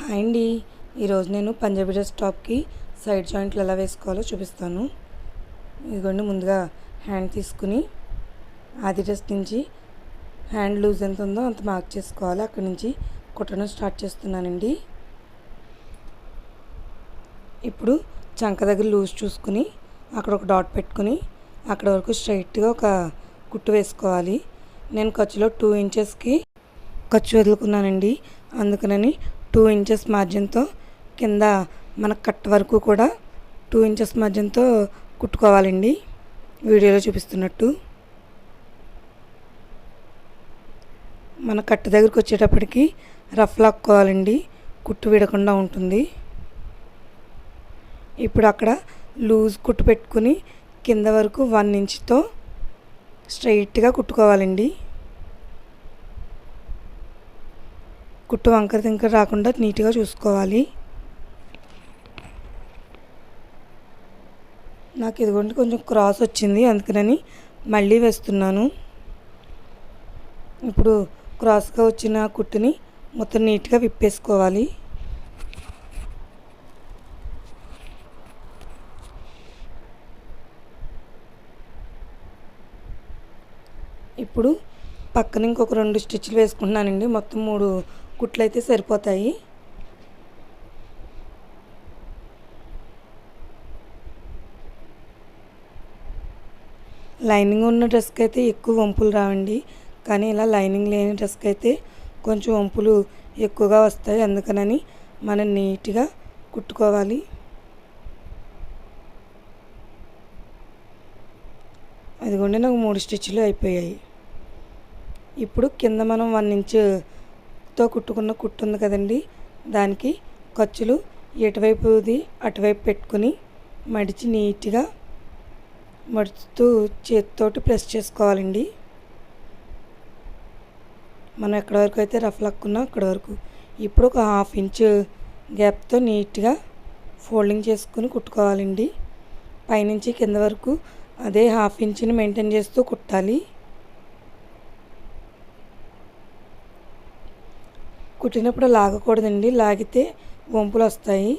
Hi అండి. ఈరోజు నేను పంజాబీ డ్రెస్ టాప్కి సైడ్ జాయింట్లు ఎలా వేసుకోవాలో చూపిస్తాను. ఇదిగోండి, ముందుగా హ్యాండ్ తీసుకుని ఆది డ్రెస్ నుంచి హ్యాండ్ లూజ్ ఎంత ఉందో అంత మార్క్ చేసుకోవాలి. అక్కడి నుంచి కుట్టడం స్టార్ట్ చేస్తున్నానండి. ఇప్పుడు చంక దగ్గర లూజ్ చూసుకుని అక్కడ ఒక డాట్ పెట్టుకుని అక్కడ వరకు స్ట్రైట్గా ఒక కుట్టు వేసుకోవాలి. నేను ఖర్చులో 2 ఇంచెస్కి ఖర్చు వదులుకున్నానండి. అందుకనని 2 ఇంచెస్ మార్జిన్తో కింద మన కట్ వరకు కూడా 2 ఇంచెస్ మార్జిన్తో కుట్టుకోవాలండి, వీడియోలో చూపిస్తున్నట్టు. మన కట్ దగ్గరికి వచ్చేటప్పటికి రఫ్ లాక్కోవాలండి, కుట్టు విడకుండా ఉంటుంది. ఇప్పుడు అక్కడ లూజ్ కుట్టు పెట్టుకుని కింద వరకు 1 ఇంచ్తో స్ట్రైట్గా కుట్టుకోవాలండి. కుట్టు వంకర తింకర రాకుండా నీట్గా చూసుకోవాలి. నాకు ఇదిగోండి కొంచెం క్రాస్ వచ్చింది, అందుకని మళ్ళీ వేస్తున్నాను. ఇప్పుడు క్రాస్గా వచ్చిన కుట్టుని మొత్తం నీట్గా విప్పేసుకోవాలి. ఇప్పుడు పక్కన ఇంకొక 2 స్టిచ్లు వేసుకుంటున్నానండి. మొత్తం 3 కుట్లు అయితే సరిపోతాయి. లైనింగ్ ఉన్న డ్రెస్కి అయితే ఎక్కువ వంపులు రావండి, కానీ ఇలా లైనింగ్ లేని డ్రెస్కి అయితే కొంచెం వంపులు ఎక్కువగా వస్తాయి. అందుకని మనం నీట్గా కుట్టుకోవాలి. అదిగోండి, నాకు 3 స్టిచ్లు అయిపోయాయి. ఇప్పుడు కింద మనం 1 ఇంచుతో కుట్టుకున్న కుట్టు ఉంది కదండి, దానికి ఖర్చులు ఎటువైపుది అటువైపు పెట్టుకుని మడిచి నీట్గా మడుచుతూ చేతితోటి ప్రెస్ చేసుకోవాలండి. మనం ఎక్కడి వరకు అయితే రఫ్ లాక్కున్నా అక్కడి వరకు. ఇప్పుడు ఒక 1/2 ఇంచు గ్యాప్తో నీట్గా ఫోల్డింగ్ చేసుకుని కుట్టుకోవాలండి. పైనుంచి కింద వరకు అదే 1/2 ఇంచుని మెయింటైన్ చేస్తూ కుట్టాలి. కుట్టినప్పుడు లాగకూడదండి, లాగితే వంపులు వస్తాయి.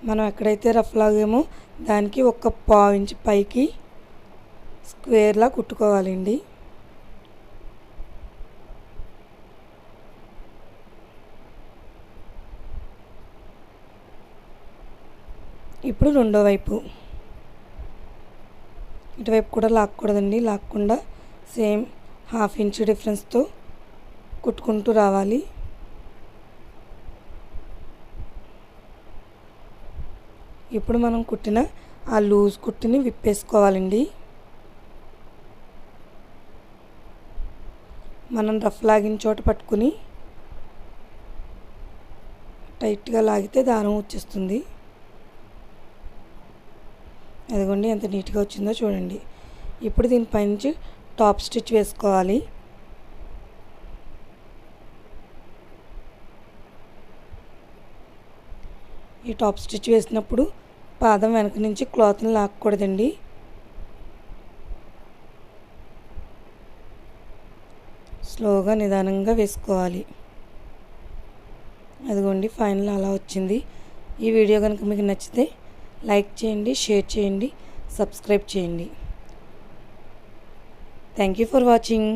మనం ఎక్కడైతే రఫ్ లాగామో దానికి ఒక 1/4 ఇంచు పైకి స్క్వేర్లా కుట్టుకోవాలండి. ఇప్పుడు రెండో వైపు ఇటువైపు కూడా లాక్కూడదండి, లాక్కుండా సేమ్ 1/2 ఇంచు డిఫరెన్స్తో కుట్టుకుంటూ రావాలి. ఇప్పుడు మనం కుట్టిన ఆ లూజ్ కుట్టుని విప్పేసుకోవాలండి. మనం రఫ్ లాగిన చోట పట్టుకుని టైట్గా లాగితే దారం వచ్చేస్తుంది. అదిగోండి ఎంత నీట్గా వచ్చిందో చూడండి. ఇప్పుడు దీనిపైనుంచి టాప్ స్టిచ్ వేసుకోవాలి. ఈ టాప్ స్టిచ్ వేసినప్పుడు పాదం వెనక నుంచి క్లాత్ని లాక్కూడదండి. స్లోగా నిదానంగా వేసుకోవాలి. అదిగోండి, ఫైనల్ అలా వచ్చింది. ఈ వీడియో కనుక మీకు నచ్చితే లైక్ చేయండి, షేర్ చేయండి, సబ్స్క్రైబ్ చేయండి. Thank you for watching.